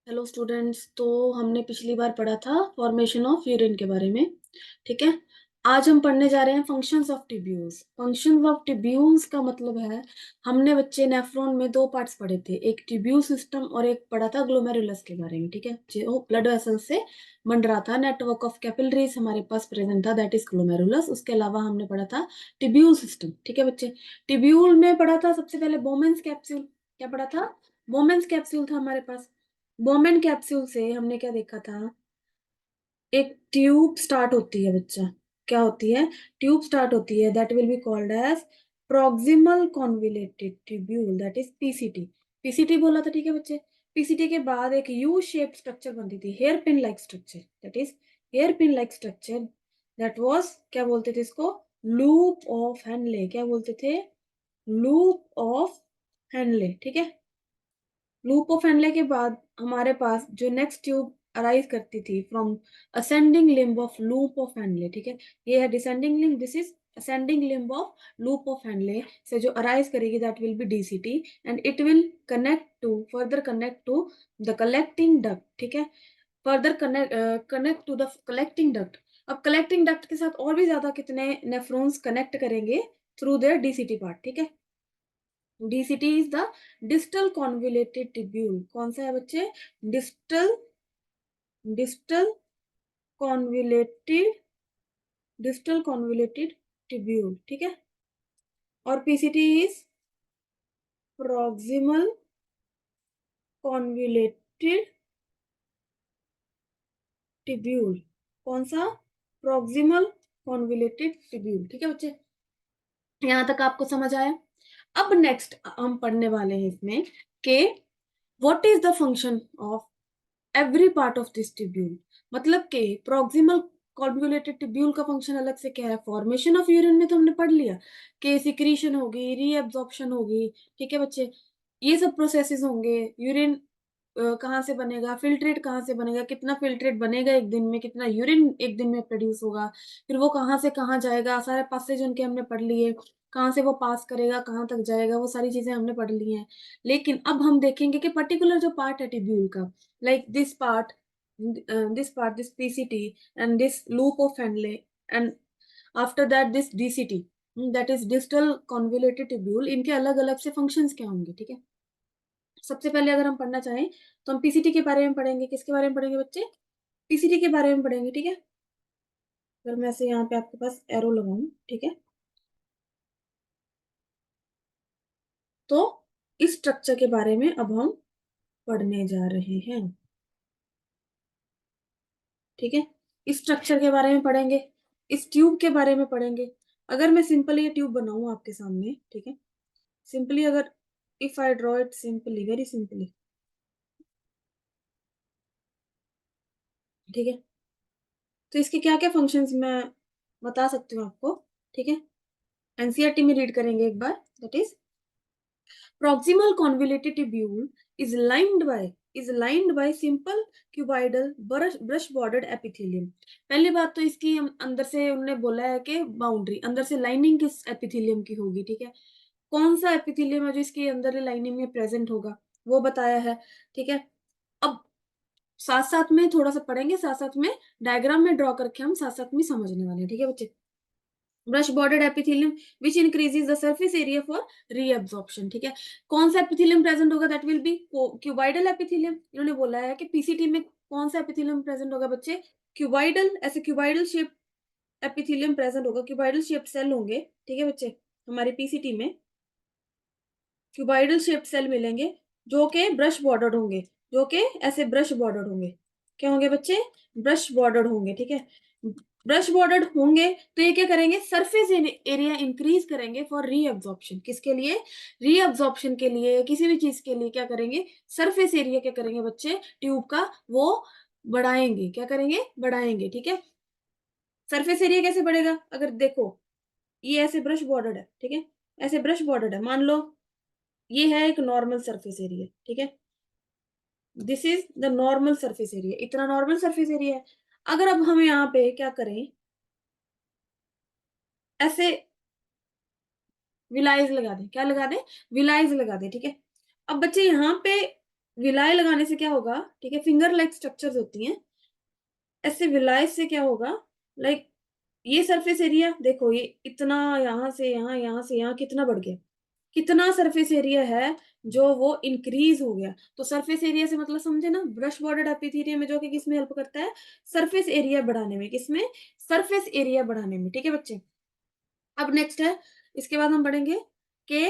Hello students. तो हमने पिछली बार पढ़ा था फॉर्मेशन ऑफ यूरिन के बारे में। ठीक है। आज हम पढ़ने जा रहे हैं functions of tubules. Functions of tubules का मतलब है, हमने बच्चे नेफ्रॉन में दो पार्ट्स पढ़े थे, एक ट्यूब्यूल सिस्टम और एक पढ़ा था ग्लोमेरुलस के बारे में। ठीक है, जो ब्लड वेसल से बन रहा था, नेटवर्क ऑफ कैपिलरीज हमारे पास प्रेजेंट था, दैट इज ग्लोमेरुलस। उसके अलावा हमने पढ़ा था ट्यूब्यूल सिस्टम। ठीक है बच्चे, ट्यूब्यूल में पढ़ा था सबसे पहले बोमेंस कैप्सूल। क्या पढ़ा था? बोमेंस कैप्सूल था हमारे पास। बोमेन कैप्सूल से हमने क्या देखा था? एक ट्यूब स्टार्ट होती है बच्चा। क्या होती है? ट्यूब स्टार्ट होती है, that will be called as proximal convoluted tubule, that is PCT. PCT बोला था, ठीक है बच्चे। पीसीटी के बाद एक यू शेप स्ट्रक्चर बनती थी, hairpin like structure, that is hairpin like structure. That was, क्या बोलते थे इसको? Loop of Henle. क्या बोलते थे? Loop of Henle. ठीक है। लूप ऑफ हेनले के बाद हमारे पास जो नेक्स्ट ट्यूब अराइज करती थी from ascending limb of loop of Henle. ठीक है, ये है descending limb, this is ascending limb of loop of Henle से जो अराइज करेगी that will be DCT, and it will connect to further connect to the collecting duct. ठीक है, further connect to the collecting duct. अब collecting duct के साथ और भी ज्यादा कितने नेफ्रॉन्स कनेक्ट करेंगे? Through their DCT part. ठीक है, DCT is the distal convoluted tubule. कौन सा है बच्चे? Distal, distal convoluted, distal convoluted tubule. ठीक है। और PCT is proximal convoluted tubule. कौन सा? Proximal convoluted tubule. ठीक है बच्चे, यहां तक आपको समझ आया? अब नेक्स्ट हम पढ़ने वाले हैं इसमें कि what is the function of every part of this tubule. मतलब कि प्रोक्सिमल कॉन्वुलेटेड ट्यूब्यूल का फंक्शन अलग से क्या है? फॉर्मेशन ऑफ यूरिन में तो हमने पढ़ लिया कि सिक्रीशन होगी, रीएब्जॉर्प्शन होगी। ठीक है बच्चे, ये सब प्रोसेसेस होंगे। यूरिन कहाँ से बनेगा, फिल्ट्रेट कहाँ से बनेगा, कितना फिल्ट्रेट बनेगा एक दिन में, कितना यूरिन एक दिन में प्रोड्यूस होगा, फिर वो कहाँ से कहाँ जाएगा, सारे पासेज उनके हमने पढ़ लिए। कहाँ से वो पास करेगा, कहाँ तक जाएगा, वो सारी चीजें हमने पढ़ ली हैं। लेकिन अब हम देखेंगे कि पर्टिकुलर जो पार्ट है ट्यूब्यूल का, like this part, this PCT, and this loop of Henle, and after that this DCT, that is distal convoluted tubule, इनके अलग अलग से फंक्शंस क्या होंगे। ठीक है, सबसे पहले अगर हम पढ़ना चाहें तो हम पीसीटी के बारे में पढ़ेंगे। किसके बारे में पढ़ेंगे बच्चे? पीसीटी के बारे में पढ़ेंगे। ठीक है, अगर मैं ऐसे यहाँ पे आपके पास एरो लगाऊं, ठीक है, तो इस स्ट्रक्चर के बारे में अब हम पढ़ने जा रहे हैं। ठीक है, इस स्ट्रक्चर के बारे में पढ़ेंगे, इस ट्यूब के बारे में पढ़ेंगे। अगर मैं सिंपली ये ट्यूब बनाऊं आपके सामने, ठीक है, सिंपली अगर if I draw it simply, very simply, ठीक है, तो इसके क्या क्या फंक्शंस मैं बता सकती हूँ आपको। ठीक है, एनसीईआरटी में रीड करेंगे एक बार, that is proximal convoluted tubule is lined by simple cuboidal brush bordered epithelium। पहली बात तो इसकी हम अंदर से उन्होंने बोला है कि बाउंड्री अंदर से लाइनिंग किस एपिथेलियम की होगी। ठीक है, कौन सा एपिथेलियम है जो इसके अंदर लाइनिंग में प्रेजेंट होगा, वो बताया है। ठीक है, अब साथ साथ में थोड़ा सा पढ़ेंगे, साथ साथ में डायग्राम में ड्रॉ करके हम साथ साथ में समझने वाले हैं। ठीक है बच्चे, brush bordered epithelium which increases the surface area for reabsorption. ठीक है, कौन सा एपिथेलियम प्रेजेंट होगा? That will be cuboidal epithelium. इन्होंने बोला है कि पीसीटी में कौन सा एपिथेलियम प्रेजेंट होगा बच्चे? क्यूबाइडल, ऐसे क्यूबाइडल शेप एपिथेलियम प्रेजेंट होगा, क्यूबाइडल शेप सेल होंगे। ठीक है बच्चे, हमारे पीसीटी में क्यूबाइडल शेप सेल मिलेंगे जो के ब्रश बॉर्डर्ड होंगे, जो के ऐसे ब्रश बॉर्डर्ड होंगे। क्या होंगे बच्चे? ब्रश बॉर्डर्ड होंगे। ठीक है, ब्रश बॉर्डर्ड होंगे तो ये क्या करेंगे? सरफेस एरिया इंक्रीज करेंगे फॉर रीअब्जॉर्प्शन। किसके लिए? रीअब्जॉर्प्शन के लिए, किसी भी चीज के लिए क्या करेंगे? सरफेस एरिया क्या करेंगे बच्चे ट्यूब का? वो बढ़ाएंगे। क्या करेंगे? बढ़ाएंगे। ठीक है, सरफेस एरिया कैसे बढ़ेगा? अगर देखो, ये ऐसे ब्रश बॉर्डर्ड है, ठीक है, ऐसे ब्रश बॉर्डर्ड है, मान लो ये है एक नॉर्मल सरफेस एरिया। ठीक है, this is the normal surface area, इतना नॉर्मल सरफेस एरिया है। अगर अब हम यहाँ पे क्या करें, ऐसे विलाइज लगा दें। क्या लगा दें? विलाइज लगा दें। ठीक है, अब बच्चे यहाँ पे विलाय लगाने से क्या होगा, ठीक है, फिंगर लाइक स्ट्रक्चर्स होती हैं, ऐसे विलाय से क्या होगा, लाइक ये सरफेस एरिया देखो, ये इतना यहाँ से यहाँ, यहाँ से यहाँ कितना बढ़ गया, कितना सरफेस एरिया है जो वो इंक्रीज हो गया। तो सरफेस एरिया से मतलब समझे ना, ब्रश बॉर्डर्ड एपिथेलियम में, जो कि किसमें हेल्प करता है, सरफेस एरिया बढ़ाने में, किसमें, सरफेस एरिया बढ़ाने में, ठीक है बच्चे। अब नेक्स्ट है, इसके बाद हम पढ़ेंगे कि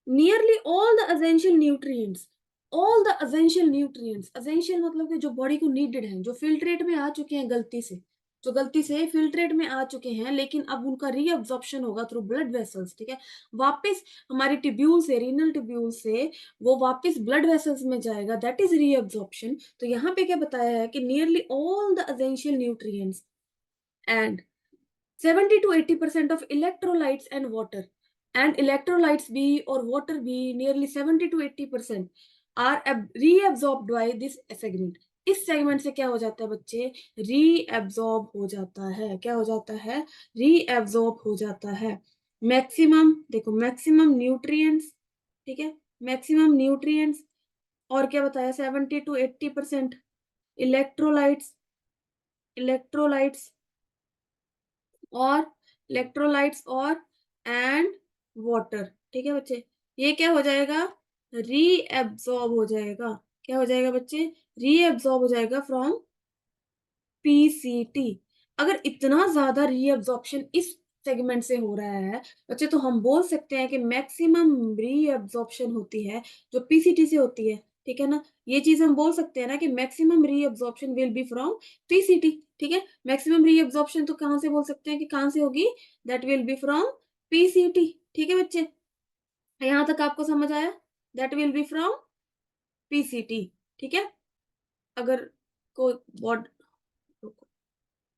nearly all the essential nutrients, all the essential nutrients, essential मतलब कि जो बॉडी को नीडेड है, जो फिल्ट्रेट में आ चुके हैं गलती से, जो गलती से फिल्ट्रेट में आ चुके हैं, लेकिन अब उनका रीअब्जॉर्प्शन होगा थ्रू ब्लड वेसल्स, ठीक है, वापस हमारी टिब्यूल से, रीनल टिब्यूल से वो वापस ब्लड वेसल्स में जाएगा, दैट इज रीअब्जॉर्प्शन। तो यहाँ पे क्या बताया है कि nearly all the essential nutrients and 70 to 80% of electrolytes and water, and electrolytes भी और water भी nearly 70 to 80% are reabsorbed by this segment। इस सेगमेंट से क्या हो जाता है बच्चे, रीएब्जॉर्ब हो जाता है, क्या हो जाता है, रीएब्जॉर्ब हो जाता है। मैक्सिमम देखो, मैक्सिमम न्यूट्रिएंट्स, ठीक है, मैक्सिमम न्यूट्रिएंट्स, और क्या बताया, 70 to 80% इलेक्ट्रोलाइट्स, इलेक्ट्रोलाइट्स और इलेक्ट्रोलाइट्स और एंड वाटर, ठीक है बच्चे, ये क्या हो जाएगा, रीएब्सॉर्ब हो जाएगा, क्या हो जाएगा बच्चे, रीएब्सॉर्ब हो जाएगा फ्रॉम पीसीटी। अगर इतना ज्यादा रीअब्जॉर्प्शन इस सेगमेंट से हो रहा है बच्चे, तो हम बोल सकते हैं कि मैक्सिमम रीअब्जॉर्प्शन होती है जो पीसीटी से होती है, ठीक है ना, ये चीज हम बोल सकते हैं ना कि maximum reabsorption will be from PCT, ठीक है, मैक्सिमम रीअब्जॉर्प्शन तो कहां से बोल सकते हैं कि कहां से होगी, that will B from PCT, ठीक है बच्चे, यहां तक आपको समझ आया, that will B from PCT, ठीक है। अगर को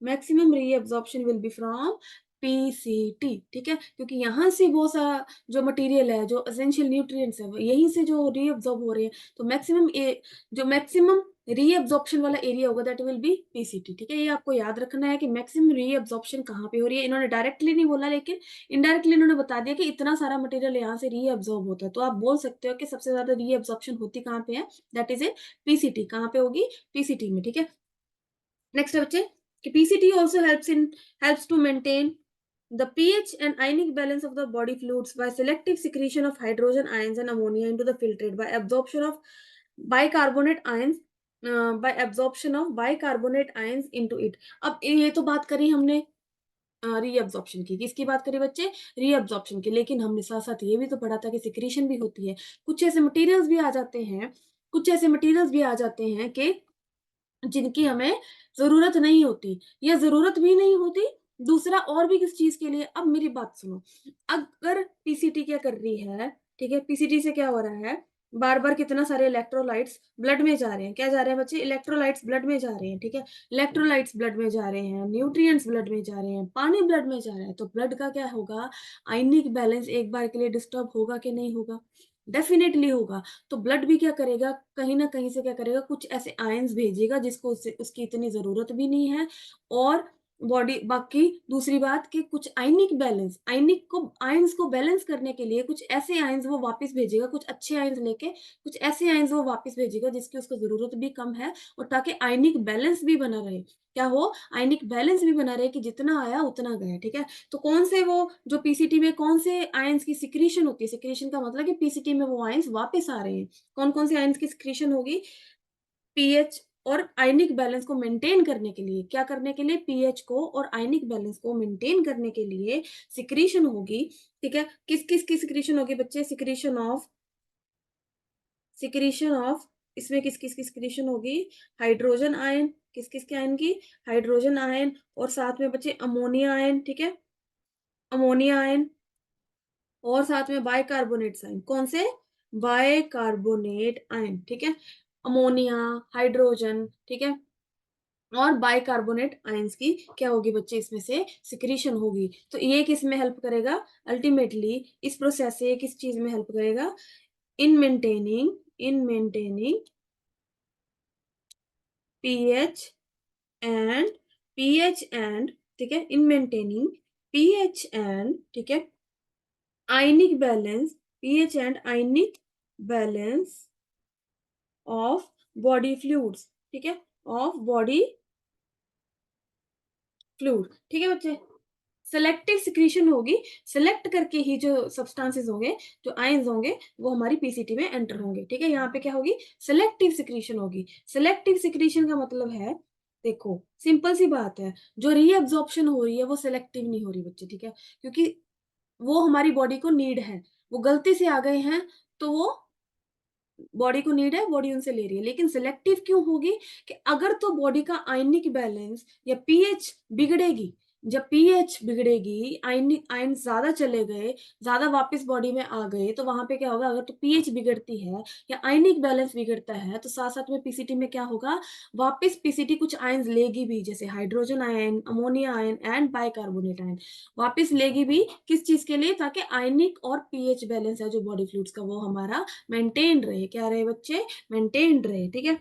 maximum reabsorption will be from PCT, ठीक है, क्योंकि यहाँ से बहुत सारा जो मटेरियल है, जो एसेंशियल न्यूट्रिएंट्स है, वो यहीं से जो रीअब्जॉर्ब हो रहे हैं, तो मैक्सिमम जो मैक्सिमम रीअब्जॉर्प्शन वाला एरिया होगा दैट विल बी पीसीटी, ठीक है। ये आपको याद रखना है कि मैक्सिमम रीअब्जॉर्प्शन कहाँ पे हो रही है, इन्होंने डायरेक्टली नहीं बोला, लेकिन इनडायरेक्टली इन्होंने बता दिया कि इतना सारा मटेरियल यहाँ से रीअब्जॉर्ब होता है, तो आप बोल सकते हो कि सबसे ज्यादा रीअब्जॉर्प्शन होती कहाँ पे है, दैट इज ए पीसीटी, कहाँ पे होगी, पीसीटी में, ठीक है। नेक्स्ट है बच्चे कि PCT also helps to maintain the pH and ionic balance of the body fluids by selective secretion of hydrogen ions and ammonia into the filtrate by absorption of bicarbonate ions, by absorption of bicarbonate ions into it। अब ये तो बात करी हमने reabsorption की, किसकी बात करी बच्चे, रीअब्जॉर्प्शन की, लेकिन हमने साथ साथ ये भी तो पढ़ा था कि सिक्रीशन भी होती है, कुछ ऐसे मटेरियल्स भी आ जाते हैं, कुछ ऐसे मटेरियल्स भी आ जाते हैं कि जिनकी हमें जरूरत नहीं होती, या जरूरत भी नहीं होती, दूसरा और भी किस चीज के लिए। अब मेरी बात सुनो, अगर पीसीटी क्या कर रही है, ठीक है, पीसीटी से क्या हो रहा है, बार बार कितना सारे इलेक्ट्रोलाइट्स ब्लड में जा रहे हैं, क्या जा रहे हैं बच्चे, इलेक्ट्रोलाइट्स ब्लड में जा रहे हैं, ठीक है, इलेक्ट्रोलाइट्स ब्लड में जा रहे हैं, न्यूट्रिएंट्स ब्लड में जा रहे हैं, पानी ब्लड में जा रहा है, तो ब्लड का क्या होगा, आयनिक बैलेंस एक बार के लिए डिस्टर्ब होगा कि नहीं होगा, डेफिनेटली होगा। तो ब्लड भी क्या करेगा, कहीं ना कहीं से क्या करेगा, कुछ ऐसे आयंस भेजेगा जिसको उसकी इतनी जरूरत भी नहीं है, और बॉडी बाकी दूसरी बात कि कुछ आयनिक बैलेंस, आयनिक को, आयंस को बैलेंस करने के लिए कुछ ऐसे आयंस वो वापस भेजेगा, कुछ अच्छे आयंस लेके कुछ ऐसे आयंस वो वापस भेजेगा जिसकी उसको जरूरत भी कम है, और ताकि आयनिक बैलेंस भी बना रहे, क्या हो, आयनिक बैलेंस भी बना रहे कि जितना आया उतना गया, ठीक है। तो कौन से वो जो पीसीटी में कौन से आयंस की सिक्रीशन होती है, सिक्रीशन का मतलब कि पीसीटी में वो आयंस वापस आ रहे हैं, कौन कौन से आयंस की सिक्रीशन होगी, पीएच और आयनिक बैलेंस को मेंटेन करने के लिए, क्या करने के लिए, पीएच को और आयनिक बैलेंस को मेंटेन करने के लिए सिक्रीशन होगी, ठीक है। किस किस की सिक्रीशन होगी बच्चे, सिक्रीशन ऑफ, सिक्रीशन ऑफ, इसमें किस किस की सिक्रीशन होगी, हाइड्रोजन आयन, किस किस के आयन की, हाइड्रोजन आयन, और साथ में बच्चे अमोनिया आयन, ठीक है, अमोनिया आयन, और साथ में बाइकार्बोनेट आयन, कौन से, बाइकार्बोनेट आयन, ठीक है, अमोनिया, हाइड्रोजन, ठीक है, और बाइकार्बोनेट आयंस की क्या होगी बच्चे, इसमें से सिक्रीशन होगी। तो ये किस में हेल्प करेगा, अल्टीमेटली इस प्रोसेस से किस चीज में हेल्प करेगा, in maintaining, in maintaining pH and, pH and, ठीक है, इन मेंटेनिंग पीएच एंड, ठीक है, ionic balance, pH and ionic balance of body fluids, ठीक है, ऑफ बॉडी फ्लूइड, ठीक है बच्चे। सेलेक्टिव सिक्रीशन होगी, सेलेक्ट करके ही जो सब्सटेंसेस होंगे, जो आयंस होंगे, वो हमारी पीसीटी में एंटर होंगे, ठीक है। यहाँ पे क्या होगी, सेलेक्टिव सिक्रीशन होगी। सेलेक्टिव सिक्रीशन का मतलब है, देखो सिंपल सी बात है, जो रीअब्जॉर्प्शन हो रही है वो सेलेक्टिव नहीं हो रही बच्चे, ठीक है, क्योंकि वो हमारी बॉडी को नीड है, वो गलती से आ गए हैं तो वो बॉडी को नीड है, बॉडी उनसे ले रही है। लेकिन सिलेक्टिव क्यों होगी, कि अगर तो बॉडी का आयनिक बैलेंस या पीएच बिगड़ेगी, जब पीएच बिगड़ेगी, आयनिक आयन ज्यादा चले गए, ज्यादा वापस बॉडी में आ गए, तो वहां पे क्या होगा, अगर तो पीएच बिगड़ती है या आयनिक बैलेंस बिगड़ता है, तो साथ साथ में पीसीटी में क्या होगा, वापस पीसीटी कुछ आयन लेगी भी, जैसे hydrogen ion, ammonia ion and bicarbonate ion वापस लेगी भी। किस चीज के लिए, ताकि आयनिक और पीएच बैलेंस है जो बॉडी फ्लूइड्स का, वो हमारा मेंटेन रहे। क्या रहे बच्चे, मेंटेन रहे, ठीक है।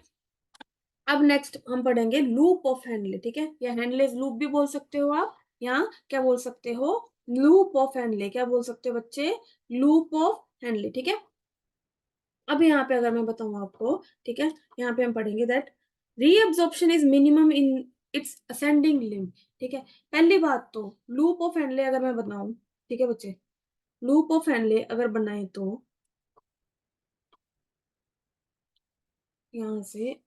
अब नेक्स्ट हम पढ़ेंगे लूप ऑफ हेनले, ठीक है, या हेनलेस लूप भी बोल सकते हो आप, या क्या बोल सकते हो, लूप ऑफ हेनले, क्या बोल सकते हो बच्चे, लूप ऑफ हेनले, ठीक है। अब यहाँ पे अगर मैं बताऊं आपको, ठीक है, यहाँ पे हम पढ़ेंगे that reabsorption is minimum in its ascending limb, ठीक है। पहली बात तो लूप ऑफ हेनले अगर मैं बताऊं, ठीक है बच्चे, लूप ऑफ हेनले अगर बनाए तो यहाँ से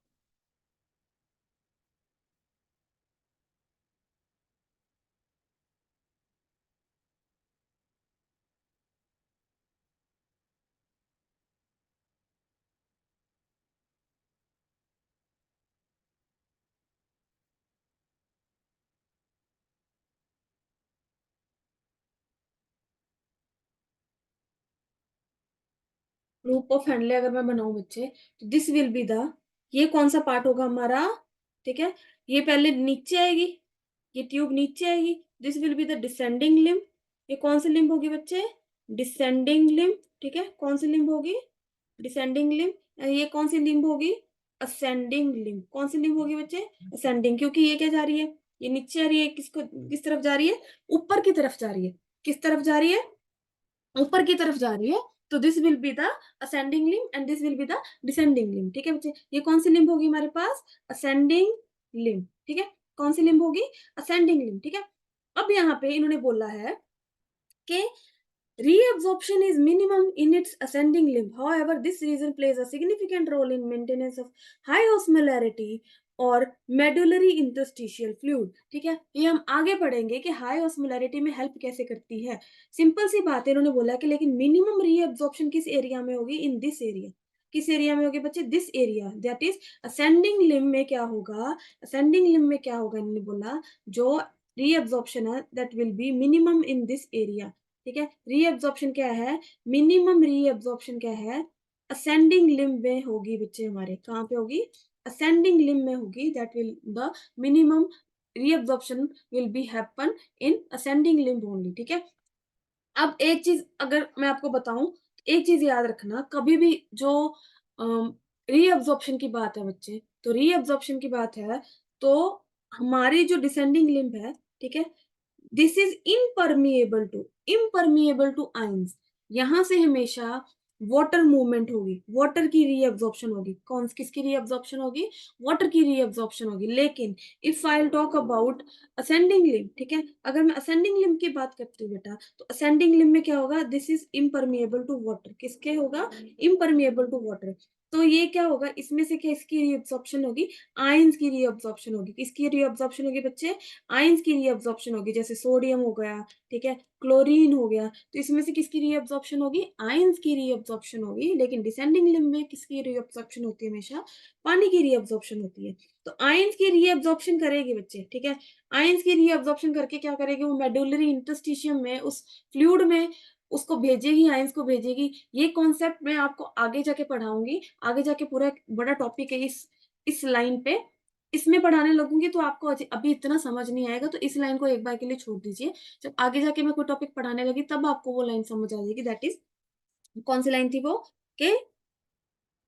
लूप ऑफ हेनले अगर मैं बनाऊं बच्चे, तो दिस विल बी द, ये कौन सा पार्ट होगा हमारा, ठीक है, ये पहले नीचे आएगी, ये ट्यूब नीचे आएगी, this will be the descending limb. ये कौन सी लिम्ब होगी बच्चे, डिसेंडिंग लिम्ब, ठीक है, कौन सी लिम्ब होगी, डिसेंडिंग लिम्ब। ये कौन सी लिम्ब होगी, असेंडिंग लिम्ब। कौन सी लिम्ब होगी बच्चे, असेंडिंग, क्योंकि ये क्या जा रही है, ये नीचे आ रही है, किसको, किस तरफ जा रही है, ऊपर की तरफ जा रही है, किस तरफ जा रही है, ऊपर की तरफ जा रही है। तो this will be the ascending limb and this will be the descending limb, ठीक है बच्चे। ये कौन सी लिम्ब होगी हमारे पास, असेंडिंग लिम्ब, ठीक है, कौन सी लिम्ब होगी, असेंडिंग लिम्ब, ठीक है। अब यहाँ पे इन्होंने बोला है कि reabsorption is minimum in its ascending limb. However, this region plays a significant role in maintenance of high osmolarity और medullary interstitial fluid, ठीक है। ये हम आगे पढ़ेंगे कि हाई ऑस्मोलैरिटी में हेल्प कैसे करती है। सिंपल सी बात है, इन्होंने बोला कि लेकिन मिनिमम रीअब्जॉर्प्शन किस एरिया में होगी, इन दिस एरिया। किस एरिया में होगी बच्चे, this area, that is ascending limb में क्या होगा, असेंडिंग लिम्ब में क्या होगा, इन्होंने बोला जो रीअब्जॉर्प्शन है that will B minimum in this area, ठीक है। रीअब्जॉर्प्शन क्या है, मिनिमम रीअब्जॉर्प्शन क्या है, असेंडिंग लिम्ब में होगी बच्चे हमारे, कहाँ पे होगी, असेंडिंग लिम्ब में होगी, that will the minimum reabsorption will be happen in ascending limb only, ठीक है। अब एक चीज अगर मैं आपको बताऊं, एक चीज याद रखना, कभी भी जो रीअब्जॉर्प्शन की बात है बच्चे, तो रीअब्जॉर्प्शन की बात है, तो हमारी जो डिसेंडिंग लिम्ब है, ठीक है, this is impermeable to ions. यहां से हमेशा वाटर मूवमेंट होगी, वाटर की रीअब्जॉर्प्शन होगी, कौन किसकी रीअब्जॉर्प्शन होगी, वाटर की रीअब्जॉर्प्शन होगी। लेकिन if I talk about ascending limb, ठीक है, अगर मैं असेंडिंग लिम्ब की बात करती हूँ बेटा, तो असेंडिंग लिम्ब में क्या होगा, this is impermeable to water, किसके होगा, इम्परमिएबल टू वाटर। तो ये क्या होगा, इसमें से क्या इसकी रीअब्जॉर्प्शन होगी, आयंस की रीअब्जॉर्प्शन होगी, किसकी रीअब्जॉर्प्शन होगी बच्चे, आयंस की रीअब्जॉर्प्शन होगी, जैसे सोडियम हो गया, ठीक है, क्लोरीन हो गया, तो इसमें से किसकी रीअब्जॉर्प्शन होगी, आयंस की रीअब्जॉर्प्शन होगी। लेकिन डिसेंडिंग लिम्ब में किसकी रीअब्जॉर्प्शन होती है, हमेशा पानी की रीअब्जॉर्प्शन होती है। तो आयंस की रीअब्जॉर्प्शन करेगी बच्चे, ठीक है, आयंस की रीअब्जॉर्प्शन करके क्या करेगी, वो मेडुलरी इंटरस्टिशियम में उस फ्लूइड में उसको भेजेगी, आयंस को भेजेगी। ये कॉन्सेप्ट मैं आपको आगे जाके पढ़ाऊंगी, आगे जाके पूरा एक बड़ा टॉपिक है इस लाइन पे, इसमें पढ़ाने लगूंगी तो आपको अभी इतना समझ नहीं आएगा, तो इस लाइन को एक बार के लिए छोड़ दीजिए। जब आगे जाके मैं कोई टॉपिक पढ़ाने लगी तब आपको वो लाइन समझ आ जाएगी, दैट इज, कौन सी लाइन थी वो, कि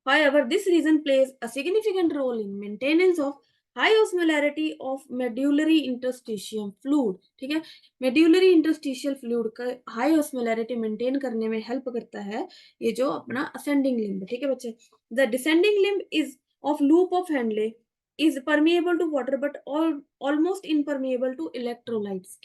however this region plays a significant role in maintenance of high osmolarity of medullary interstitium fluid, ठीक है। मेड्यूलरी इंटरस्टिशियल फ्लूइड का हाई ऑस्मोलैरिटी मेंटेन करने में हेल्प करता है ये जो अपना असेंडिंग लिम्ब, ठीक है बच्चे। The descending limb is of loop of Henle is permeable to water but almost impermeable to electrolytes.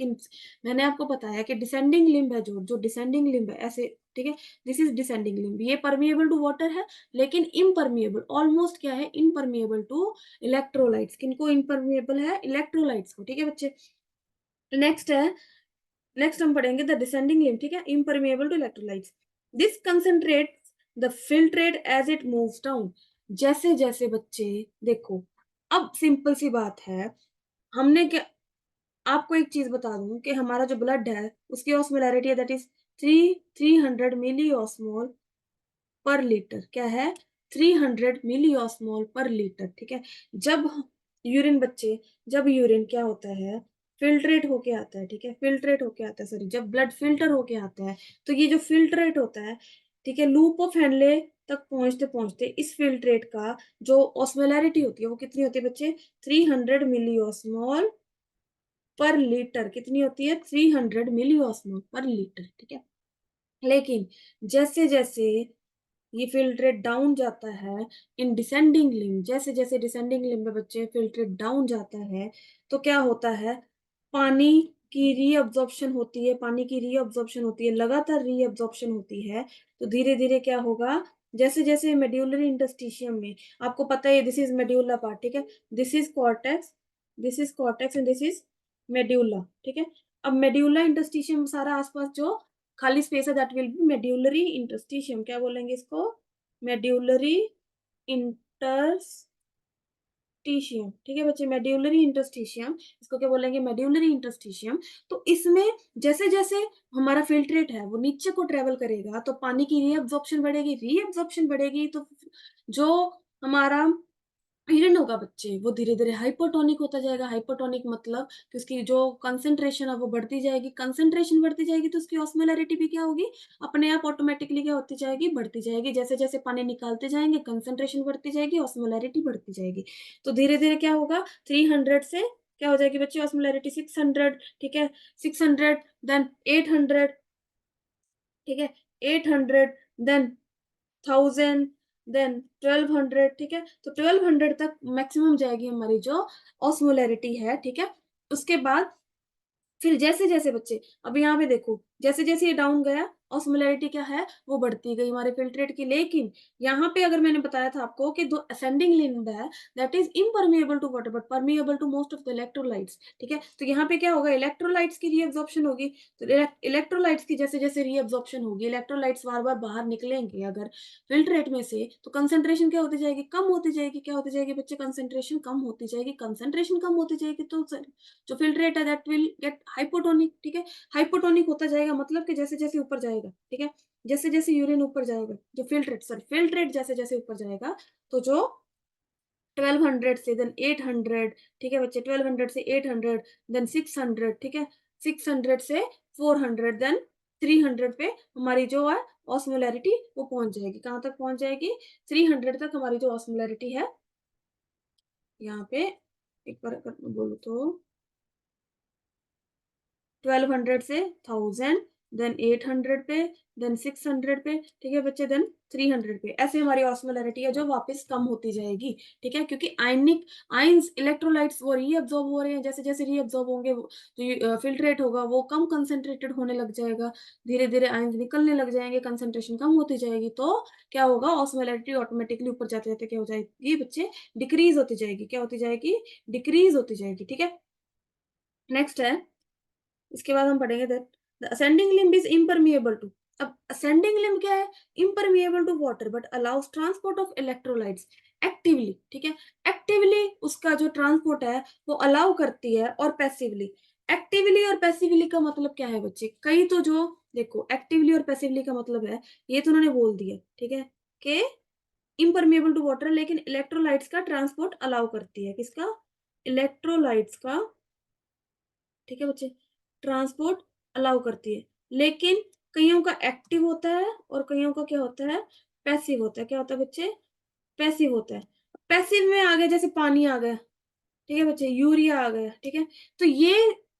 मैंने आपको बताया कि डिसेंडिंग लिम्ब है, जो डिसेंडिंग लिम्ब है ऐसे, ठीक है, दिस इज डिसेंडिंग लिम्ब, ये परमिएबल टू वाटर है लेकिन इम्परमिएबल, ऑलमोस्ट क्या है, इम्परमिएबल टू इलेक्ट्रोलाइट्स। किनको इम्परमिएबल है, इलेक्ट्रोलाइट्स को, ठीक है बच्चे। नेक्स्ट है, नेक्स्ट हम पढ़ेंगे द डिसेंडिंग लिम्ब, ठीक है, impermeable to electrolytes. This concentrate the filtrate as it moves down. जैसे जैसे बच्चे देखो, अब सिंपल सी बात है, हमने क्या, आपको एक चीज बता दूं कि हमारा जो ब्लड है उसकी ऑस्मोलैरिटी है दैट इज 300 मिली ऑस्मोल पर लीटर। क्या है, 300 मिली ऑस्मोल पर लीटर, ठीक है। जब यूरिन बच्चे, जब यूरिन क्या होता है, फिल्ट्रेट होके आता है, ठीक है, फिल्ट्रेट होके आता है, सॉरी, जब ब्लड फिल्टर होके आता है तो ये जो फिल्ट्रेट होता है, ठीक है, लूप ऑफ हैंडले तक पहुंचते पहुंचते इस फिल्ट्रेट का जो ऑस्मोलैरिटी होती है वो कितनी होती है बच्चे, 300 मिली ऑस्मोल पर लीटर। कितनी होती है, 300 मिली ऑस्मोल पर लीटर, ठीक है। लेकिन जैसे जैसे ये फिल्ट्रेट डाउन जाता है इन डिसेंडिंग लिम्ब, जैसे जैसे डिसेंडिंग लिम्ब में बच्चे फिल्ट्रेट डाउन जाता है तो क्या होता है, पानी की रीअब्जॉर्प्शन होती है, पानी की रीअब्जॉर्प्शन होती है, लगातार रीअब्जॉर्प्शन होती है। तो धीरे धीरे क्या होगा, जैसे जैसे मेड्यूलरी इंटरस्टिशियम में, आपको पता है दिस इज मेड्यूला पार्ट, ठीक है, this is cortex, this is cortex and this is medulla, ठीक है। अब मेड्यूला इंटरस्टिशियम सारा आसपास जो खाली स्पेस है that will B medullary interstitium. क्या बोलेंगे इसको, मेड्यूलरी इंटरस्टिशियम, ठीक है बच्चे, मेड्यूलरी इंटरस्टिशियम, इसको क्या बोलेंगे, मेड्यूलरी इंटरस्टिशियम। तो इसमें जैसे जैसे हमारा फिल्ट्रेट है वो नीचे को ट्रेवल करेगा तो पानी की रीअब्जॉर्प्शन बढ़ेगी, रीअब्जॉर्प्शन बढ़ेगी तो जो हमारा यूरिन होगा बच्चे वो धीरे धीरे हाइपोटोनिक होता जाएगा। हाइपोटोनिक मतलब कि उसकी जो कंसंट्रेशन है वो बढ़ती जाएगी, कंसंट्रेशन बढ़ती जाएगी तो उसकी ऑस्मोलैरिटी भी क्या होगी, अपने आप ऑटोमेटिकली क्या होती जाएगी, बढ़ती जाएगी। जैसे जैसे पानी निकालते जाएंगे कंसंट्रेशन बढ़ती जाएगी, ऑस्मोलैरिटी बढ़ती जाएगी। तो धीरे धीरे क्या होगा, 300 से क्या हो जाएगी बच्चे, ऑस्मोलैरिटी 600, ठीक है, 600 देन 800, ठीक है, 800 देन 1000 देन 1200, ठीक है। तो 1200 तक मैक्सिमम जाएगी हमारी जो ऑस्मोलैरिटी है, ठीक है। उसके बाद फिर जैसे जैसे बच्चे, अब यहाँ पे देखो, जैसे जैसे ये डाउन गया ऑस्मोलैरिटी क्या है, वो बढ़ती गई हमारे फिल्ट्रेट की। लेकिन यहाँ पे अगर मैंने बताया था आपको कि दो असेंडिंग लिम्ब है that is impermeable to water but permeable to most of the electrolytes, ठीक है। तो यहाँ पे क्या होगा, इलेक्ट्रोलाइट्स की रीअब्जॉर्प्शन होगी। तो इलेक्ट्रोलाइट्स की जैसे जैसे रीअब्जॉर्प्शन होगी, इलेक्ट्रोलाइट्स बार बार बाहर निकलेंगे अगर फिल्ट्रेट में से, तो कंसंट्रेशन क्या होती जाएगी, कम होती जाएगी। क्या होती जाएगी बच्चे, कंसंट्रेशन कम होती जाएगी। कंसंट्रेशन कम होती जाएगी तो जो फिल्ट्रेट है दैट विल गेट हाइपोटोनिक, ठीक है। हाइपोटोनिक होता जाएगा मतलब कि जैसे जैसे ऊपर जाएगा, ठीक है, जैसे जैसे यूरिन ऊपर जाएगा, जो फिल्ट्रेट, सॉरी, फिल्ट्रेट जैसे जैसे ऊपर जाएगा तो जो 1200 से देन 800, ठीक है बच्चे, 1200 से 800 देन 600, ठीक है, 600 से 400 देन 300 पे हमारी जो है ऑस्मोलैरिटी वो पहुंच जाएगी। कहाँ तक पहुंच जाएगी, 300 तक हमारी जो ऑस्मोलैरिटी है। यहाँ पे एक बार अगर मैं बोलूँ तो 1200 से 1000 देन 800 पे देन 600 पे, ठीक है बच्चे, देन 300 पे। ऐसे हमारी ऑस्मोलैरिटी है जो वापस कम होती जाएगी, ठीक है, क्योंकि आयनिक आयंस इलेक्ट्रोलाइट्स वो रीअब्सॉर्ब हो रहे हैं। जैसे जैसे रीअब्सॉर्ब होंगे जो फिल्ट्रेट होगा वो कम कंसंट्रेटेड होने लग जाएगा, धीरे धीरे आयंस निकलने लग जाएंगे, कंसंट्रेशन कम होती जाएगी। तो क्या होगा, ऑस्मोलैरिटी ऑटोमेटिकली ऊपर जाते जाते क्या हो जाएगी बच्चे, डिक्रीज होती जाएगी। क्या होती जाएगी, डिक्रीज होती जाएगी, ठीक है। नेक्स्ट है, इसके बाद हम पढ़ेंगे that the ascending limb is impermeable to. अब असेंडिंग लिम्ब क्या है, impermeable to water but allows transport of electrolytes actively, ठीक है। एक्टिवली उसका जो ट्रांसपोर्ट है वो अलाउ करती है, और पैसिवली, एक्टिवली और पैसिवली का मतलब क्या है बच्चे, कई तो जो देखो एक्टिवली और पैसिवली का मतलब है, ये तो उन्होंने बोल दिया, ठीक है, कि इम्परमिएबल टू वाटर लेकिन इलेक्ट्रोलाइट्स का ट्रांसपोर्ट अलाउ करती है, किसका, इलेक्ट्रोलाइट्स का, ठीक है बच्चे, ट्रांसपोर्ट अलाउ करती है। लेकिन कईयों का एक्टिव होता है और कईयों का क्या होता है, पैसिव होता है। क्या होता है बच्चे, पैसिव होता है। पैसिव में आ गया जैसे पानी आ गया, ठीक है बच्चे, यूरिया आ गया, ठीक है। तो ये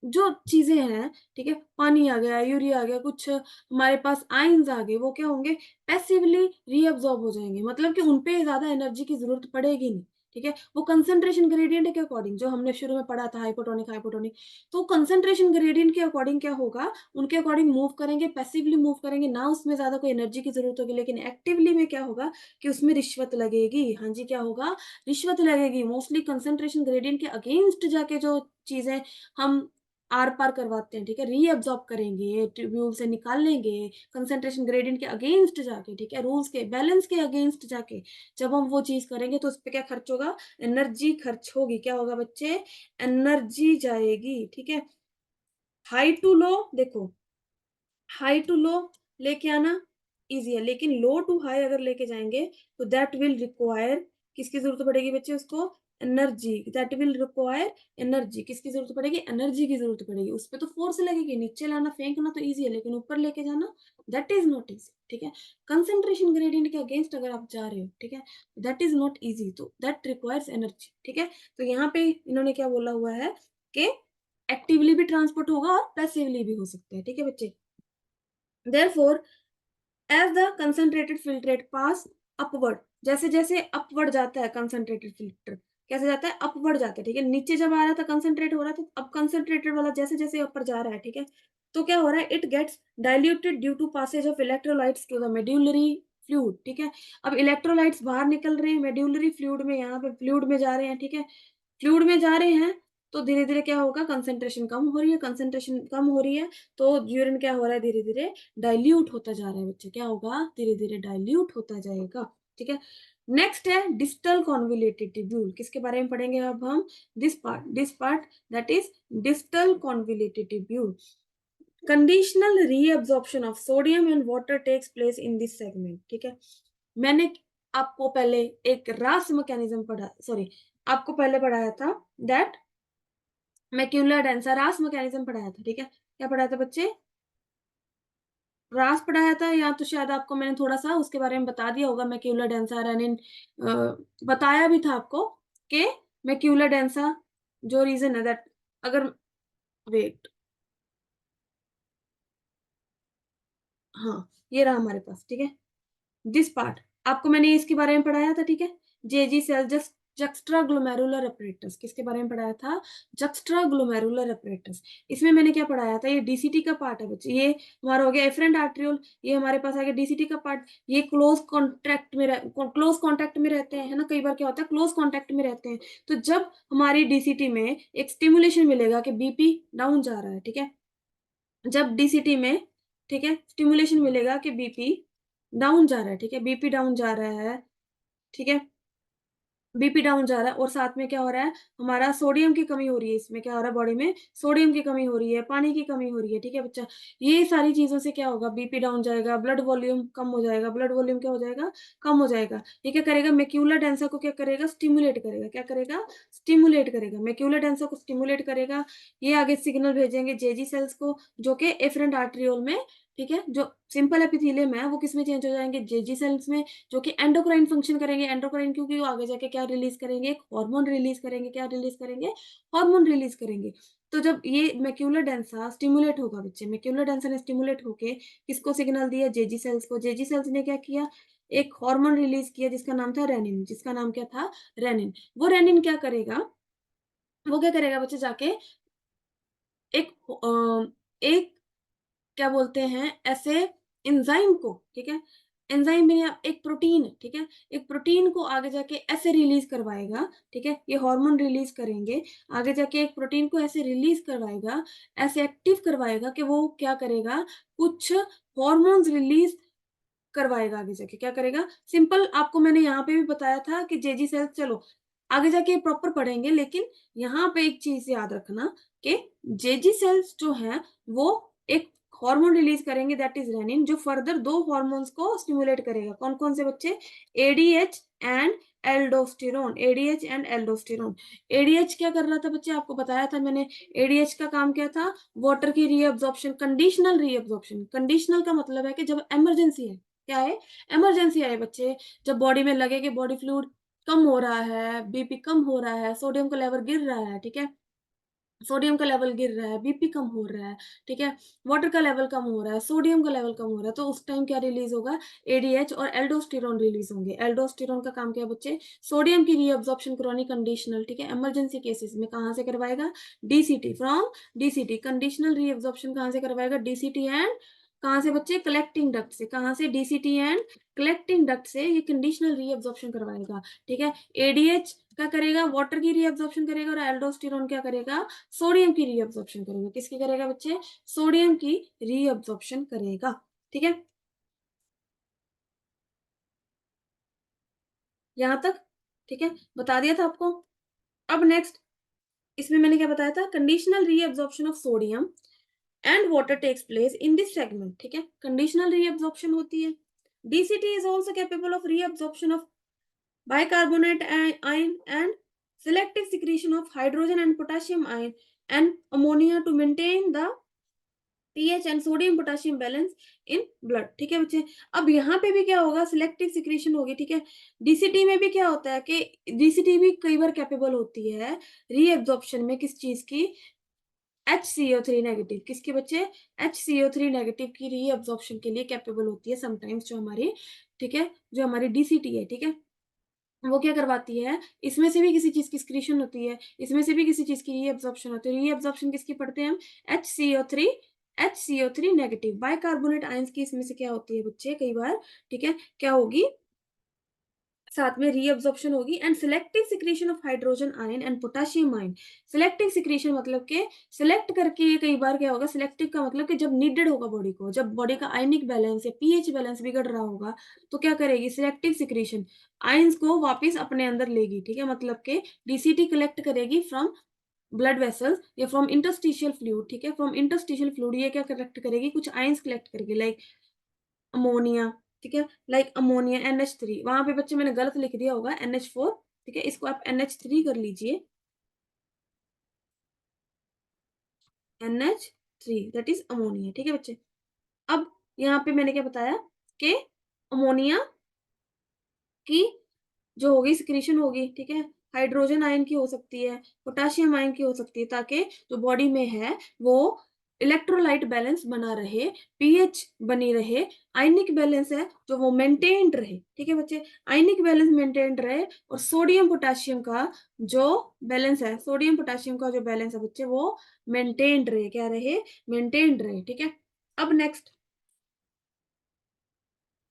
जो चीजें हैं, ठीक है, पानी आ गया, यूरिया आ गया, कुछ हमारे पास आयंस आ गए, वो क्या होंगे, पैसिवली रीअब्सॉर्ब हो जाएंगे, मतलब कि उनपे ज्यादा एनर्जी की जरूरत पड़ेगी नहीं, ठीक है। वो कंसंट्रेशन ग्रेडियंट के अकॉर्डिंग, जो हमने शुरू में पढ़ा था, हाइपोटोनिक हाइपोटोनिक, तो कंसंट्रेशन ग्रेडियंट के अकॉर्डिंग क्या होगा, उनके अकॉर्डिंग मूव करेंगे, पैसिवली मूव करेंगे ना, उसमें ज्यादा कोई एनर्जी की जरूरत होगी, लेकिन एक्टिवली में क्या होगा कि उसमें रिश्वत लगेगी। हाँ जी, क्या होगा, रिश्वत लगेगी। मोस्टली कंसंट्रेशन ग्रेडियंट के अगेंस्ट जाके जो चीजें हम आर पार करवाते हैं, ठीक है, रीअब्सॉर्ब करेंगे, ट्यूब्यूल से निकाल लेंगे, कंसंट्रेशन ग्रेडियंट के अगेंस्ट जाके, ठीक है, रूल्स के बैलेंस के अगेंस्ट जाके जब हम वो चीज करेंगे तो उस पर क्या खर्च होगा, एनर्जी खर्च होगी। क्या होगा बच्चे, एनर्जी जाएगी, ठीक है। हाई टू लो, देखो, हाई टू लो लेके आना इजी है, लेकिन लो टू हाई अगर लेके जाएंगे तो दैट विल रिक्वायर, किसकी जरूरत पड़ेगी बच्चे, उसको energy, that will require energy, किसकी जरूरत पड़ेगी, एनर्जी की जरूरत पड़ेगी। उस पर तो फोर्स लगेगी, नीचे लाना फेंकना तो इजी है, लेकिन ऊपर लेके जाना दैट इज नॉट इजी, ठीक है। कंसंट्रेशन ग्रेडियंट के अगेंस्ट अगर आप जा रहे हो, ठीक है, दैट इज नॉट इजी, तो दैट रिक्वायर्स एनर्जी, ठीक है। तो यहाँ पे इन्होंने क्या बोला हुआ है कि एक्टिवली भी ट्रांसपोर्ट होगा और पैसिवली भी हो सकता है, ठीक है बच्चे। Therefore, as the concentrated filtrate pass upward, जैसे जैसे अपवर्ड जाता है कंसंट्रेटेड फिल्टर, कैसे जाता है, अपवर्ड जाता है, ठीक है। नीचे जब आ रहा था कंसंट्रेट हो रहा था, अब कंसंट्रेटेड वाला जैसे जैसे ऊपर जा रहा है, ठीक है, तो क्या हो रहा है, it gets diluted due to passage of electrolytes to the medullary fluid, ठीक है। अब इलेक्ट्रोलाइट्स बाहर निकल रहे हैं मेड्यूलरी फ्लूइड में, यहाँ पे फ्लूइड में जा रहे हैं, ठीक है, फ्लूइड में जा रहे हैं, तो धीरे धीरे क्या होगा, कंसंट्रेशन कम हो रही है, कंसंट्रेशन कम हो रही है, तो यूरिन क्या हो रहा है, धीरे धीरे डाइल्यूट होता जा रहा है बच्चे, क्या होगा, धीरे धीरे डाइल्यूट होता जाएगा, ठीक है। नेक्स्ट है डिस्टल कॉन्विलेटेड ट्यूब्यूल, किसके बारे में पढ़ेंगे अब हम, this part that is distal convoluted tubule. Conditional reabsorption of sodium and water takes place in this segment, ठीक है। मैंने आपको पहले एक रास मैकेनिज्म पढ़ा, सॉरी, आपको पहले पढ़ाया था दैट मैक्यूलर डेंसा, रास मैकेनिज्म पढ़ाया था, ठीक है। क्या पढ़ाया था बच्चे, रास पढ़ाया था, या तो शायद आपको मैंने थोड़ा सा उसके बारे में बता दिया होगा, मैक्यूलर डेंसा रेनिन, बताया भी था आपको कि मैक्यूलर डेंसा जो रीजन है दैट, अगर, वेट, हाँ, ये रहा हमारे पास, ठीक है। दिस पार्ट आपको मैंने इसके बारे में पढ़ाया था, ठीक है। JG cell just juxtaglomerular apparatus, किसके बारे में पढ़ाया था, जक्स्ट्रा ग्लोमेरुलर अपरेटस। इसमें मैंने क्या पढ़ाया था, ये डीसीटी का पार्ट है बच्चे, ये हमारा हो गया एफरेंट आर्ट्रियोल, ये हमारे पास आ गया डीसीटी का पार्ट, ये क्लोज कॉन्टेक्ट में रहते हैं, है ना। कई बार क्या होता है, क्लोज कॉन्टेक्ट में रहते हैं, तो जब हमारी डीसीटी में एक स्टिमुलेशन मिलेगा कि बीपी डाउन जा रहा है, ठीक है, जब डीसीटी में, ठीक है, स्टिमुलेशन मिलेगा कि बीपी डाउन जा रहा है, ठीक है, बीपी डाउन जा रहा है, ठीक है, बीपी डाउन जा रहा है, और साथ में क्या हो रहा है, हमारा सोडियम की कमी हो रही है, इसमें क्या हो रहा है, बॉडी में सोडियम की कमी हो रही है, पानी की कमी हो रही है, ठीक है बच्चा। ये सारी चीजों से क्या होगा, बीपी डाउन जाएगा, ब्लड वॉल्यूम कम हो जाएगा, ब्लड वॉल्यूम क्या हो जाएगा, कम हो जाएगा। ये क्या करेगा, मैक्यूलर डेंसा को क्या करेगा, स्टिमुलेट करेगा, क्या करेगा, स्टिमुलेट करेगा, मैक्यूलर डेंसा को स्टिमुलेट करेगा। ये आगे सिग्नल भेजेंगे जेजी सेल्स को, जो कि एफरेंट आर्ट्रियोल में, ठीक है, जो सिंपल एपिथेलियम है वो किसमें चेंज हो जाएंगे, जेजी सेल्स में, जो कि एंडोक्राइन फंक्शन करेंगे। एंडोक्राइन क्योंकि वो आगे जाके क्या रिलीज करेंगे, एक हार्मोन रिलीज करेंगे, क्या रिलीज करेंगे, हार्मोन रिलीज करेंगे। तो जब ये मैक्यूलर डेंसा स्टिमुलेट होगा बच्चे, मैक्यूलर डेंसा ने स्टिमुलेट होके किसको सिग्नल दिया, जेजी सेल्स को, जेजी सेल्स ने क्या किया, एक हार्मोन रिलीज किया जिसका नाम था रेनिन, जिसका नाम क्या था, रेनिन। वो रेनिन क्या करेगा, वो क्या करेगा बच्चे, जाके एक एक क्या बोलते हैं ऐसे एंजाइम को, ठीक है, एंजाइम में एक प्रोटीन, ठीक है, एक प्रोटीन को आगे जाके ऐसे रिलीज करवाएगा, ठीक है, ये हार्मोन रिलीज करेंगे, आगे जाके एक प्रोटीन को ऐसे रिलीज करवाएगा, ऐसे एक्टिव करवाएगा कि वो क्या करेगा, कुछ हॉर्मोन्स रिलीज करवाएगा, आगे जाके क्या करेगा। सिंपल आपको मैंने यहाँ पे भी बताया था कि जेजी सेल्स, चलो आगे जाके प्रॉपर पढ़ेंगे, लेकिन यहाँ पे एक चीज याद रखना कि जेजी सेल्स जो है वो एक हार्मोन रिलीज करेंगे दैट इज रेनिन, जो फर्दर दो हार्मोन्स को स्टिमुलेट करेगा। कौन कौन से बच्चे, ADH and aldosterone, ADH and aldosterone. ADH क्या कर रहा था बच्चे, आपको बताया था मैंने, एडीएच का काम क्या था, वाटर की रीअब्जॉर्प्शन, कंडीशनल रीअब्जॉर्प्शन। कंडीशनल का मतलब है कि जब इमरजेंसी है, क्या है, इमरजेंसी आए बच्चे, जब बॉडी में लगे कि बॉडी फ्लूइड कम हो रहा है, बीपी कम हो रहा है, सोडियम का लेवल गिर रहा है, ठीक है? सोडियम का लेवल गिर रहा है, बीपी कम हो रहा है, ठीक है? वाटर का लेवल कम हो रहा है, सोडियम का लेवल कम हो रहा है, तो उस टाइम क्या रिलीज़ होगा? एडीएच और एल्डोस्टेरोन रिलीज़ होंगे। एल्डोस्टेरोन का काम क्या है बच्चे? सोडियम की रीअब्ज़ॉर्प्शन क्रॉनिक कंडीशनल, ठीक है? इमरजेंसी केसेस में कहाँ से करवाएगा? DCT, from DCT. कंडीशनल रीअब्ज़ॉर्प्शन कहाँ से करवाएगा? डीसीटी एंड कहाँ से बच्चे? कलेक्टिंग डक्ट से। कहाँ से? डीसीटी एंड कलेक्टिंग डक्ट से ये कंडीशनल रीअब्ज़ॉर्प्शन करवाएगा, ठीक है? एडीएच क्या करेगा? वाटर की रीअब्ज़ॉर्प्शन करेगा और एल्डोस्टेरोन क्या करेगा? सोडियम की रीअब्ज़ॉर्प्शन करेगा। किसकी करेगा बच्चे? सोडियम की रीअब्ज़ॉर्प्शन करेगा, ठीक है? यहाँ तक, ठीक है? बता दिया था आपको। अब नेक्स्ट इसमें मैंने क्या बताया था? Conditional reabsorption of sodium and water takes place in this segment, ठीक है? कंडीशनल रीअब्ज़ॉर्प्शन होती है। DCT is also capable of reabsorption of bicarbonate ion and selective secretion of hydrogen and potassium ion and ammonia to maintain the pH and sodium potassium balance in blood, ठीक है बच्चे? अब यहाँ पे भी क्या होगा? सिलेक्टिव सिक्रीशन होगी, ठीक है? डीसीटी में भी क्या होता है कि डीसीटी भी कई बार कैपेबल होती है रीएब्जॉर्प्शन में किस चीज की? HCO3 negative. किसकी बच्चे? HCO3 नेगेटिव की रीएब्जॉर्प्शन के लिए कैपेबल होती है समटाइम्स जो हमारी, ठीक है? जो हमारी डीसीटी है, ठीक है? वो क्या करवाती है? इसमें से भी किसी चीज़ की सिक्रीशन होती है, इसमें से भी किसी चीज़ की रीअब्ज़ॉर्प्शन होती है। रीअब्ज़ॉर्प्शन किसकी पढ़ते हैं हम? HCO3 HCO3 negative. Bicarbonate ions की इसमें से क्या होती है बच्चे कई बार, ठीक है? क्या होगी? साथ में रीअब्जॉर्प्शन होगी and selective secretion of hydrogen ion and potassium ion. Selective secretion मतलब के सिलेक्ट करके ये कई बार क्या होगा? सिलेक्टिव का मतलब कि जब नीडेड होगा बॉडी को, जब बॉडी का आयनिक बैलेंस या पीएच बैलेंस बिगड़ रहा होगा, तो क्या करेगी? सिलेक्टिव सिक्रीशन आयन्स को वापस अपने अंदर लेगी, ठीक है? मतलब के डीसीटी कलेक्ट करेगी फ्रॉम ब्लड वेसल्स या फ्रॉम इंटरस्टिशियल फ्लूइड, ठीक है? फ्रॉम इंटरस्टिशियल फ्लूइड ये क्या कलेक्ट करेगी? कुछ आयन्स कलेक्ट करेगी लाइक अमोनिया, ठीक है? Like ammonia NH3। वहां पे बच्चे मैंने गलत लिख दिया होगा NH4, ठीक है? इसको आप NH3 कर लीजिए। NH3 दैट इज अमोनिया, ठीक है बच्चे? अब यहाँ पे मैंने क्या बताया कि अमोनिया की जो होगी सिक्रीशन होगी, ठीक है? हाइड्रोजन आयन की हो सकती है, पोटेशियम आयन की हो सकती है, ताकि जो बॉडी में है वो इलेक्ट्रोलाइट बैलेंस बना रहे, पीएच बनी रहे, आयनिक बैलेंस है जो वो मेंटेन्ड रहे, ठीक है बच्चे? आयनिक बैलेंस मेंटेन्ड रहे और सोडियम पोटेशियम का जो बैलेंस है, सोडियम पोटेशियम का जो बैलेंस है बच्चे वो मेंटेन्ड रहे, क्या रहे? मेंटेन्ड रहे, ठीक है? अब नेक्स्ट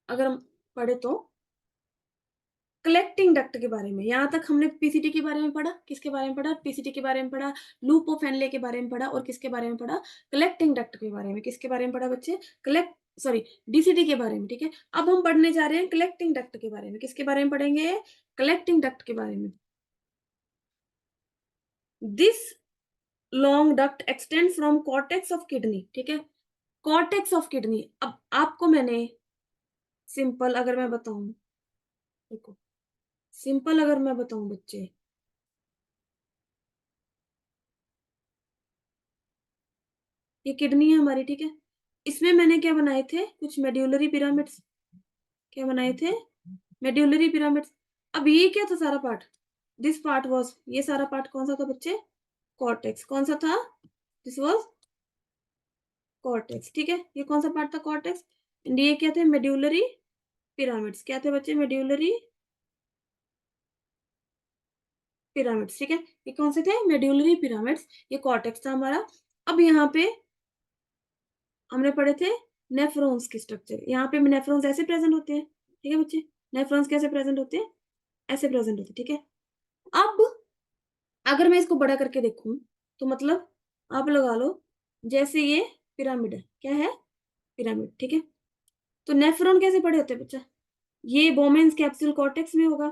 अगर हम पढ़े तो कलेक्टिंग डक्ट के बारे में। यहाँ तक हमने पीसीटी के बारे में पढ़ा, किसके बारे में पढ़ा? पीसीटी के बारे में पढ़ा, लूप ऑफ हेनले के बारे में पढ़ा और किसके बारे में पढ़ा? कलेक्टिंग डक्ट के बारे में। किसके बारे में पढ़ा बच्चे? कलेक्ट सॉरी डीसीटी के बारे में, ठीक है? अब हम पढ़ने जा रहे हैं कलेक्टिंग डक्ट के बारे में। किसके बारे में पढ़ेंगे? कलेक्टिंग डक्ट के बारे में। This long duct extend from cortex of kidney, ठीक है? Cortex of kidney. अब आपको मैंने सिंपल अगर मैं बताऊं, देखो सिंपल अगर मैं बताऊं बच्चे, ये किडनी है हमारी, ठीक है? इसमें मैंने क्या बनाए थे? कुछ मेड्यूलरी पिरामिड्स। क्या बनाए थे? Medullary pyramids. अब ये क्या था सारा पार्ट? दिस पार्ट वाज, ये सारा पार्ट कौन सा था बच्चे? कॉर्टेक्स। कौन सा था? दिस वाज कॉर्टेक्स, ठीक है? ये कौन सा पार्ट था? कॉर्टेक्स। एंड ये क्या थे? Medullary pyramids. क्या थे बच्चे? मेड्यूलरी पिरामिड्स, ठीक है? ये कौन से थे? Medullary pyramids. ये कॉर्टेक्स था हमारा। अब यहाँ पे हमने पढ़े थे नेफ्रॉन्स की स्ट्रक्चर। यहाँ पे नेफ्रॉन्स ऐसे प्रेजेंट होते हैं, ठीक है बच्चे? नेफ्रॉन्स कैसे प्रेजेंट होते हैं? ऐसे प्रेजेंट होते हैं, ठीक है? अब अगर मैं इसको बड़ा करके देखूं तो मतलब आप लगा लो जैसे ये पिरामिड है। क्या है? पिरामिड, ठीक है? तो नेफ्रॉन कैसे बड़े होते हैं बच्चा? ये बोमेन्स कैप्सूल कॉर्टेक्स में होगा,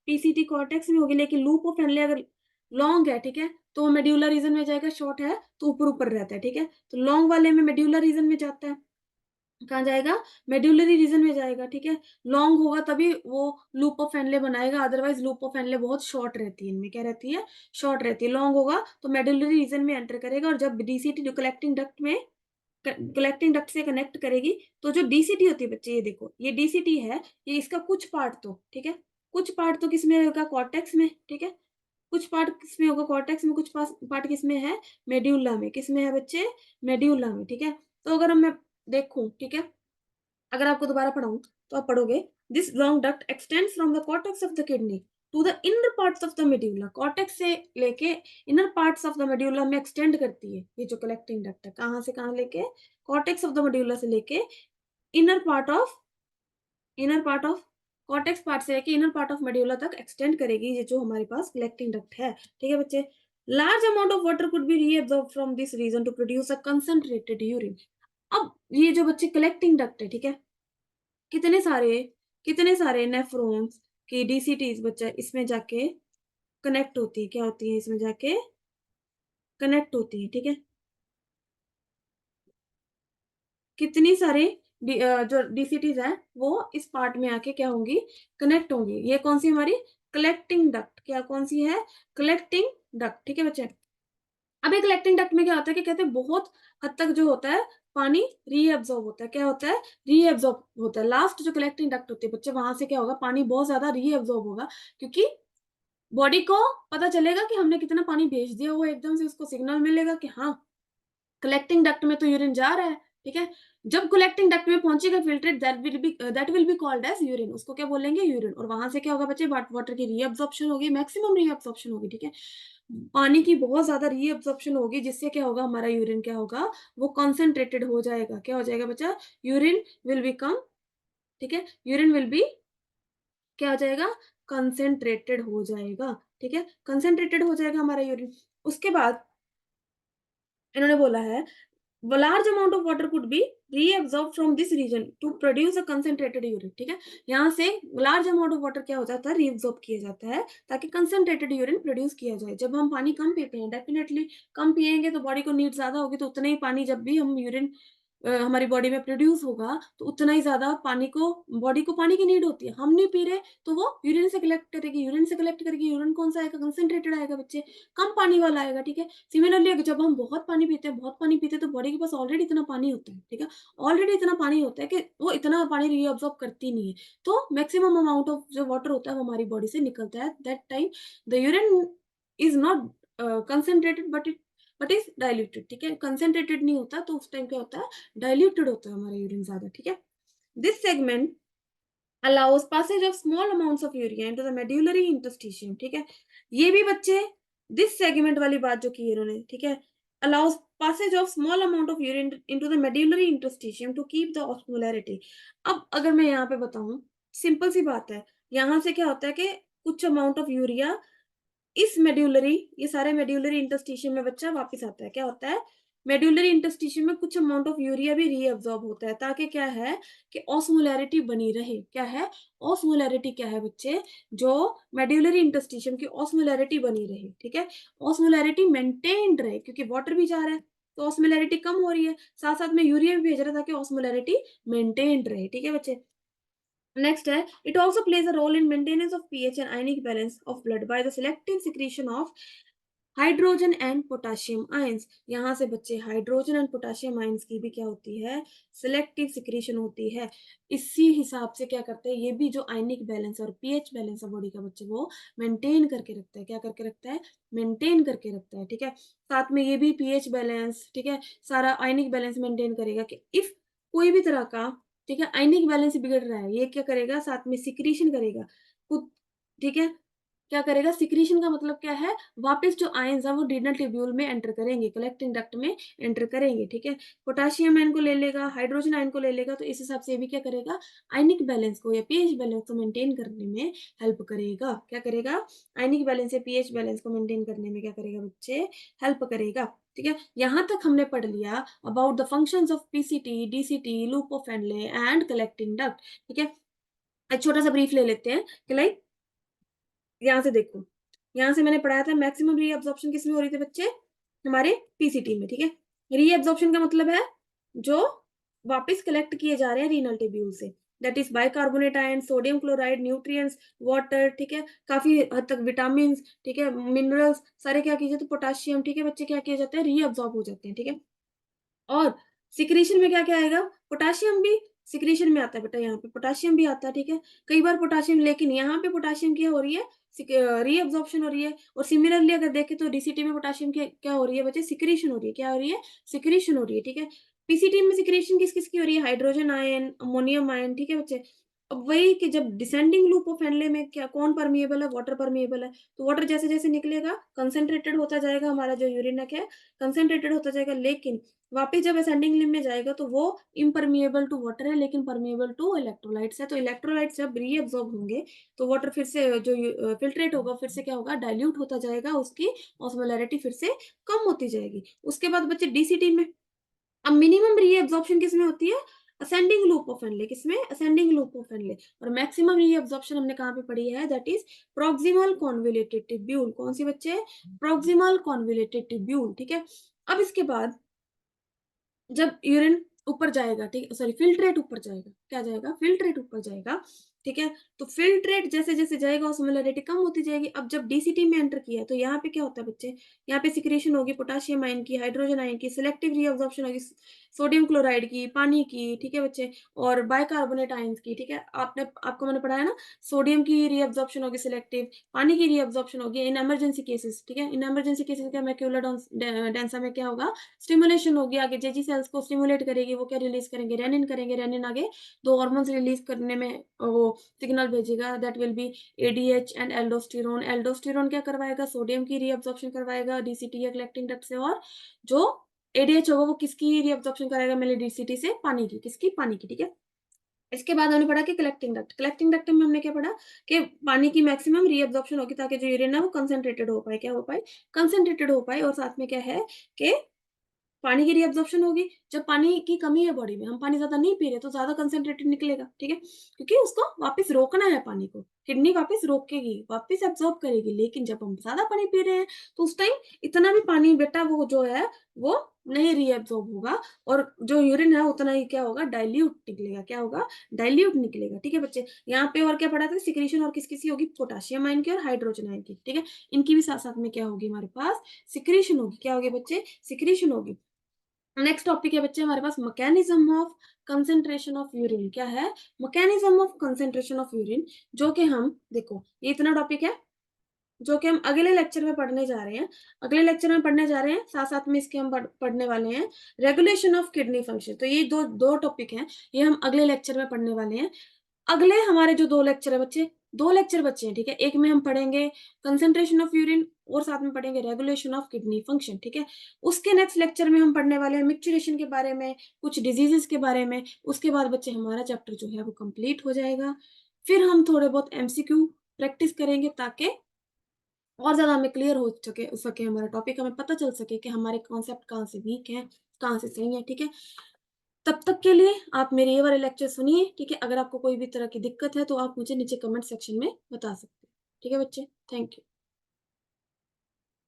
पीसीटी कॉर्टेक्स में होगी, लेकिन लूप ऑफ हेनले अगर लॉन्ग है, ठीक है, तो मेड्यूलर रीजन में जाएगा, शॉर्ट है तो ऊपर ऊपर रहता है, ठीक है? तो लॉन्ग वाले में मेड्यूलर रीजन में जाता है। कहाँ जाएगा? मेड्यूलरी रीजन में जाएगा, ठीक है? लॉन्ग होगा तभी वो लूप ऑफ हेनले बनाएगा, अदरवाइज लूप ऑफ हेनले बहुत शॉर्ट रहती है। इनमें क्या रहती है? शॉर्ट रहती है। लॉन्ग होगा तो मेड्यूलरी रीजन में एंटर करेगा और जब डीसीटी कलेक्टिंग डक्ट में कलेक्टिंग डक्ट से कनेक्ट करेगी तो जो डीसीटी होती है बच्चे, ये देखो ये डीसीटी है, ये इसका कुछ पार्ट तो, ठीक है, कुछ पार्ट तो किसमें होगा, कॉर्टेक्स में, ठीक है। कुछ पार्ट किसमें होगा, कॉर्टेक्स में, कुछ पार्ट किसमें है, मेड्यूला में। किसमें है बच्चे, मेड्यूला में, ठीक है। तो अगर मैं देखूं, ठीक है, अगर आपको दोबारा पढ़ाऊं तो आप पढ़ोगे, this long duct extends from the cortex of the kidney to the inner parts of the medulla. Cortex से लेके inner parts of the medulla में एक्सटेंड करती है ये जो कलेक्टिंग डक्ट है। कहां से कहां लेके, कॉर्टेक्स ऑफ द मेड्यूला से लेके inner part of, inner part of cortex part से लेके इनर पार्ट ऑफ मेड्यूला तक एक्सटेंड करेगी ये जो हमारे पास कलेक्टिंग डक्ट है, ठीक है बच्चे। Large amount of water could be reabsorb from this region to produce a concentrated urine. अब ये जो बच्चे कलेक्टिंग डक्ट है, ठीक है, कितने सारे, कितने सारे नेफ्रॉन्स की डीसीटीज बच्चा इसमें जाके कनेक्ट होती है, क्या होती है, इसमें जाके कनेक्ट होती है, ठीक है। कितनी सारे जो डीसीटीज है वो इस पार्ट में आके क्या होंगी, कनेक्ट होंगी। ये कौन सी हमारी कलेक्टिंग डक्ट, क्या कौन सी है, कलेक्टिंग डक्ट, ठीक है बच्चे। अब एक कलेक्टिंग डक्ट में क्या होता है कि कहते हैं बहुत हद तक जो होता है पानी रीअब्सॉर्ब होता है, क्या होता है, रीअब्सॉर्ब होता है। लास्ट जो कलेक्टिंग डक्ट होती है बच्चे, वहां से क्या होगा, पानी बहुत ज्यादा रीअब्सॉर्ब होगा, क्योंकि बॉडी को पता चलेगा कि हमने कितना पानी भेज दिया, वो एकदम से उसको सिग्नल मिलेगा कि हाँ कलेक्टिंग डक्ट में तो यूरिन जा रहा है, ठीक है। जब कलेक्टिंग डक्ट में पहुंचेगा filtrate, that will be called as urine, उसको क्या बोलेंगे, यूरिन। और वहां से क्या होगा बच्चे, वाटर की रीअब्सॉर्प्शन होगी, मैक्सिमम रीअब्सॉर्प्शन होगी, ठीक है। पानी की बहुत ज्यादा रीअब्सॉर्प्शन होगी, जिससे क्या होगा, हमारा यूरिन क्या होगा, वो कॉन्सेंट्रेटेड हो जाएगा। क्या हो जाएगा बच्चा, यूरिन विल बिकम, ठीक है, यूरिन विल बी क्या हो जाएगा, कंसेंट्रेटेड हो जाएगा, ठीक है, कंसेंट्रेटेड हो जाएगा हमारा यूरिन। उसके बाद इन्होंने बोला है, large amount of water could be reabsorbed from this region to produce a concentrated urine, ठीक है। यहाँ से लार्ज अमाउंट ऑफ वाटर क्या हो जाता है, रीअब्सॉर्ब किया जाता है, ताकि कंसेंट्रेटेड यूरिन प्रोड्यूस किया जाए। जब हम पानी कम पीते हैं, डेफिनेटली कम पिएंगे तो बॉडी को नीड ज्यादा होगी, तो उतना ही पानी जब भी हम यूरिन हमारी बॉडी में प्रोड्यूस होगा तो उतना ही ज्यादा पानी को, बॉडी को पानी की नीड होती है। हम नहीं पी रहे तो वो यूरिन से कलेक्ट करेगी, यूरिन से कलेक्ट करेगी, यूरिन कौन सा आएगा, कंसेंट्रेटेड आएगा बच्चे, कम पानी वाला आएगा, ठीक है। सिमिलरली जब हम बहुत पानी पीते हैं, बहुत पानी पीते हैं, तो बॉडी के पास ऑलरेडी इतना पानी होता है, ठीक है, ऑलरेडी इतना पानी होता है कि वो इतना पानी रीअब्सॉर्ब करती नहीं है। तो मैक्सिमम अमाउंट ऑफ जो वाटर होता है वो हमारी बॉडी से निकलता है। That time the urine is not concentrated but is diluted, ठीक है। कंसेंट्रेटेड नहीं होता तो उस टाइम क्या होता है, डाइल्यूटेड होता है हमारा यूरिन ज्यादा, ठीक है। This segment allows passage of small amounts of urea into the medullary interstitium, ठीक है। ये भी बच्चे दिस सेगमेंट वाली बात जो की इन्होंने, ठीक है, allows passage of small amount of urine into the medullary interstitium to keep the osmolarity। अब अगर मैं यहाँ पे बताऊं, सिंपल सी बात है, यहाँ से क्या होता है कि कुछ अमाउंट ऑफ यूरिया इस मेड्यूलरी, ये सारे मेड्यूलरी इंटरस्टिशियम में बच्चा वापस आता है। क्या होता है, मेड्यूलरी इंटरस्टिशियम में कुछ अमाउंट ऑफ यूरिया भी रीअब्सॉर्ब होता है, ताकि क्या है कि ऑस्मोलैरिटी बनी रहे। क्या है, ऑस्मोलैरिटी क्या है बच्चे, जो मेड्यूलरी इंटरस्टिशियम की ऑस्मोलैरिटी बनी रहे, ठीक है, ऑस्मोलैरिटी मेंटेन्ड रहे, क्योंकि वाटर भी जा रहा है तो ऑस्मोलैरिटी कम हो रही है, साथ साथ में यूरिया भी भेज रहा है ताकि ऑस्मोलैरिटी मेंटेन्ड रहे, ठीक है बच्चे। नेक्स्ट है, it also plays a role in maintenance of pH and ionic balance of blood by the selective secretion of hydrogen and potassium ions. यहाँ से बच्चे हाइड्रोजन एंड पोटाशियम आयंस की भी क्या होती है, सिलेक्टिव सिक्रीशन होती है। इसी हिसाब से क्या करते हैं, ये भी जो आयनिक बैलेंस और पीएच बैलेंस है बॉडी का बच्चे, वो मेंटेन करके रखता है। क्या करके रखता है, मेंटेन करके रखता है, ठीक है। साथ में ये भी पीएच बैलेंस, ठीक है, सारा आयनिक बैलेंस मेंटेन करेगा कि इफ कोई भी तरह का, ठीक है, आयनिक बैलेंस बिगड़ रहा है, ये क्या करेगा, साथ में सिक्रीशन करेगा खुद, ठीक है। क्या करेगा, सिक्रीशन का मतलब क्या है, वापस जो आयंस है वो रीनल ट्यूब्यूल में एंटर करेंगे, कलेक्टिंग डक्ट में एंटर करेंगे, ठीक है। पोटाशियम आयन को ले लेगा, हाइड्रोजन आयन को ले लेगा, तो इस हिसाब से भी क्या करेगा, आयनिक बैलेंस को या पीएच बैलेंस को मेंटेन करने में हेल्प करेगा। क्या करेगा, आयनिक बैलेंस या पीएच बैलेंस को मेंटेन करने में क्या करेगा बच्चे, हेल्प करेगा, ठीक है। यहां तक हमने पढ़ लिया about the functions of PCT, DCT, loop of Henle and collecting duct, ठीक है। एक छोटा सा ब्रीफ ले लेते हैं कि लाइक, यहाँ से देखो, यहाँ से मैंने पढ़ाया था मैक्सिमम रीअब्जॉर्प्शन किसमें हो रही थी बच्चे, हमारे पीसीटी में, ठीक है। रीअब्जॉर्प्शन का मतलब है जो वापस कलेक्ट किए जा रहे हैं रीनल ट्यूब्यूल से, that is bicarbonate ion, sodium chloride, nutrients, water, ठीक है, काफी हद तक विटामिन, ठीक है, मिनरल्स, सारे क्या किए जाते हैं, पोटाशियम, ठीक है बच्चे, क्या किए जाते हैं, रीअब्जॉर्ब हो जाते हैं, ठीक है। और सिक्रीशन में क्या क्या आएगा, पोटाशियम भी सिक्रीशन में आता है बेटा, यहाँ पे पोटाशियम भी आता है, ठीक है। कई बार पोटाशियम, लेकिन यहाँ पे पोटाशियम क्या हो रही है, रीअब्जॉर्प्शन हो रही है। और सिमिलरली अगर देखें तो डीसीटी में पोटाशियम की क्या हो रही है बच्चे, सिक्रीशन हो रही है। क्या हो रही है, सिक्रीशन हो रही है, ठीक है। पीसीटी में सिक्रीशन किस किस की हो रही है, हाइड्रोजन आयन, अमोनियम आयन, ठीक है बच्चे। अब वही कि जब डिसेंडिंग लूप ऑफ हेनले में क्या कौन परमिएबल है, वाटर परमिएबल है। तो वाटर जैसे जैसे निकलेगा कंसेंट्रेटेड होता जाएगा, हमारा जो यूरिन है क्या कंसेंट्रेटेड होता जाएगा। लेकिन वापिस जब असेंडिंग लिम्ब में जाएगा तो वो इम्परमिएबल टू वाटर है, लेकिन परमिएबल टू इलेक्ट्रोलाइट्स है। तो इलेक्ट्रोलाइट्स जब रीअब्सॉर्ब होंगे तो वाटर फिर से जो फिल्ट्रेट होगा, फिर से क्या होगा, डाइल्यूट होता जाएगा, उसकी ऑस्मोलैरिटी फिर से कम होती जाएगी। उसके बाद बच्चे डीसीटी में अब मिनिमम रीअब्सॉर्प्शन किसमें होती है, असेंडिंग लूप ऑफ हेनले, किसमें, असेंडिंग लूप ऑफ हेनले। और मैक्सिमम रीअब्सॉर्प्शन हमने कहाँ पे पढ़ी है, that is proximal convoluted tubule. कौन सी बच्चे, प्रॉक्सिमल कॉन्वोल्यूटेड ट्यूब्यूल, ठीक है। अब इसके बाद जब यूरिन ऊपर जाएगा, ठीक, सॉरी फिल्ट्रेट ऊपर जाएगा, क्या जाएगा, फिल्ट्रेट ऊपर जाएगा, ठीक है। तो फिल्ट्रेट जैसे जैसे जाएगा ऑस्मोलैरिटी कम होती जाएगी। अब जब डीसीटी में एंटर किया तो यहाँ पे क्या होता है बच्चे, यहाँ पे सिक्रेशन होगी पोटाशियम आयन की, हाइड्रोजन आयन की, सिलेक्टिव रीअब्जॉर्प्शन होगी सोडियम क्लोराइड की, पानी की, ठीक है बच्चे, और बाइकार्बोनेट आयन्स की, ठीक है। आपको मैंने पढ़ाया ना, सोडियम की रीअब्जॉर्प्शन होगी सिलेक्टिव, पानी की रीअब्जॉर्प्शन होगी इन इमरजेंसी केसेस, ठीक है। इन इमरजेंसी केसेस क्या, मैक्यूलर डेंसा में क्या होगा, स्टिमुलेशन होगी, आगे जेजी सेल्स को स्टिमुलेट करेगी, वो क्या रिलीज करेंगे, रेनिन करेंगे, रेनिन आगे दो हार्मोन्स रिलीज करने में वो सिग्नल भेजेगा, that will B ADH and aldosterone. Aldosterone क्या करवाएगा, सोडियम की रीअब्जॉर्प्शन करवाएगा डीसीटी या कलेक्टिंग डक्ट से, और जो एडीएच होगा वो किसकी रीअब्जॉर्प्शन कराएगा, मेरे डीसीटी से, पानी की, किसकी, पानी की, ठीक है। इसके बाद हमने पढ़ा कि कलेक्टिंग डक्ट, कलेक्टिंग डक्ट में हमने क्या पढ़ा कि पानी की मैक्सिमम रीअब्जॉर्प्शन होगी ताकि जो यूरिन है वो कंसंट्रेटेड हो पाए, क्या हो पाए, कंसंट्रेटेड हो पाए। और साथ में क्या है कि पानी की रीअब्जॉर्प्शन होगी। जब पानी की कमी है बॉडी में, हम पानी ज्यादा नहीं पी रहे तो ज्यादा कंसंट्रेटेड निकलेगा, ठीक है, क्योंकि उसको वापस रोकना है, पानी को किडनी वापस रोकेगी, वापस एब्जॉर्ब करेगी। लेकिन जब हम ज्यादा पानी पी रहे हैं तो उस टाइम इतना भी पानी बेटा वो जो है वो नहीं रीअब्जॉर्ब होगा, और जो यूरिन है उतना ही क्या होगा, डाइल्यूट निकलेगा, क्या होगा, डाइल्यूट निकलेगा, ठीक है बच्चे। यहाँ पे और क्या पढ़ा था, सिक्रीशन और किस किसी होगी, पोटाशियम आयन की और हाइड्रोजन आयन की, ठीक है। इनकी भी साथ साथ में क्या होगी, हमारे पास सिक्रीशन होगी, क्या होगी बच्चे, सिक्रीशन होगी। नेक्स्ट टॉपिक है बच्चे हमारे पास mechanism of concentration of urine. क्या है, mechanism of concentration of urine, जो कि हम देखो ये इतना टॉपिक है जो कि हम अगले लेक्चर में पढ़ने जा रहे हैं, अगले लेक्चर में पढ़ने जा रहे हैं, साथ साथ में इसके हम पढ़ने वाले हैं रेगुलेशन ऑफ किडनी फंक्शन। तो ये दो दो टॉपिक हैं, ये हम अगले लेक्चर में पढ़ने वाले हैं। अगले हमारे जो दो लेक्चर है बच्चे, दो लेक्चर बच्चे हैं, ठीक है। एक में हम पढ़ेंगे कंसेंट्रेशन ऑफ यूरिन और साथ में पढ़ेंगे रेगुलेशन ऑफ किडनी फंक्शन, ठीक है। उसके नेक्स्ट लेक्चर में हम पढ़ने वाले हैं मिक्चुरेशन के बारे में, कुछ डिजीजेस के बारे में। उसके बाद बच्चे हमारा चैप्टर जो है वो कंप्लीट हो जाएगा। फिर हम थोड़े बहुत एमसीक्यू प्रैक्टिस करेंगे ताकि और ज्यादा हमें क्लियर हो सके हमारा टॉपिक, हमें पता चल सके कि हमारे कॉन्सेप्ट कहाँ से वीक है, कहाँ से सही है, ठीक है। तब तक के लिए आप मेरे ये वाले लेक्चर सुनिए, ठीक है। अगर आपको कोई भी तरह की दिक्कत है तो आप मुझे नीचे कमेंट सेक्शन में बता सकते हैं, ठीक है बच्चे। Thank you.